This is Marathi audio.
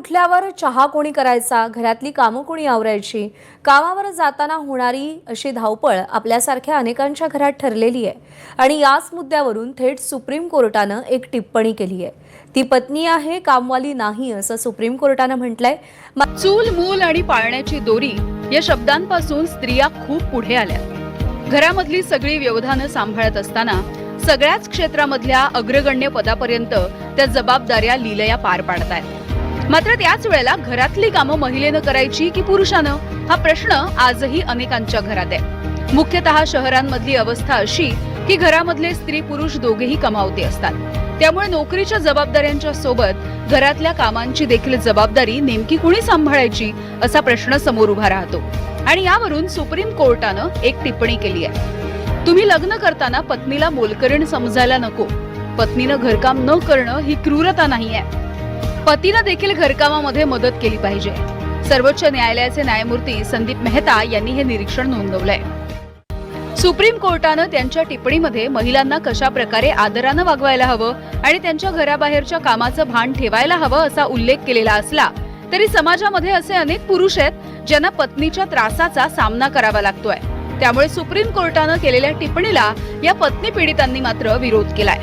उठल्यावर चहा कोणी करायचा, घरातली कामं कोणी आवरायची, कामावर जाताना होणारी अशी धावपळ आपल्यासारख्या अनेकांच्या घरात ठरलेली आहे. आणि याच मुद्द्यावरून थेट सुप्रीम कोर्टानं एक टिप्पणी केली आहे. ती पत्नी आहे, कामवाली नाही, असं सुप्रीम कोर्टानं म्हटलंय. चूल मूल आणि पाळण्याची दोरी या शब्दांपासून स्त्रिया खूप पुढे आल्या. घरामधली सगळी व्यवधानं सांभाळत असताना सगळ्याच क्षेत्रामधल्या अग्रगण्य पदापर्यंत त्या जबाबदाऱ्या लीलया पार पाडतायत. मात्र त्याच वेळेला घरातली कामं महिलेनं करायची की पुरुषानं, हा प्रश्न आजही अनेकांच्या घरात आहे. मुख्यतः शहरांमधली अवस्था अशी की घरामधले स्त्री पुरुष दोघेही कमावते असतात. त्यामुळे नोकरीच्या जबाबदाऱ्यांच्या सोबत घरातल्या कामांची देखील जबाबदारी नेमकी कुणी सांभाळायची असा प्रश्न समोर उभा राहतो. आणि यावरून सुप्रीम कोर्टानं एक टिप्पणी केली आहे. तुम्ही लग्न करताना पत्नीला मोलकरीण समजायला नको. पत्नीनं घरकाम न करणं ही क्रूरता नाहीये. पतीनं देखील घरकामामध्ये मदत केली पाहिजे. सर्वोच्च न्यायालयाचे न्यायमूर्ती संदीप मेहता यांनी हे निरीक्षण नोंदवलंय. सुप्रीम कोर्टानं त्यांच्या टिप्पणीमध्ये महिलांना कशा प्रकारे आदरानं वागवायला हवं आणि त्यांच्या घराबाहेरच्या कामाचं भान ठेवायला हवं असा उल्लेख केलेला असला तरी समाजामध्ये असे अनेक पुरुष आहेत ज्यांना पत्नीच्या त्रासाचा सामना करावा लागतोय. त्यामुळे सुप्रीम कोर्टानं केलेल्या टिप्पणीला या पत्नी पीडितांनी मात्र विरोध केलाय.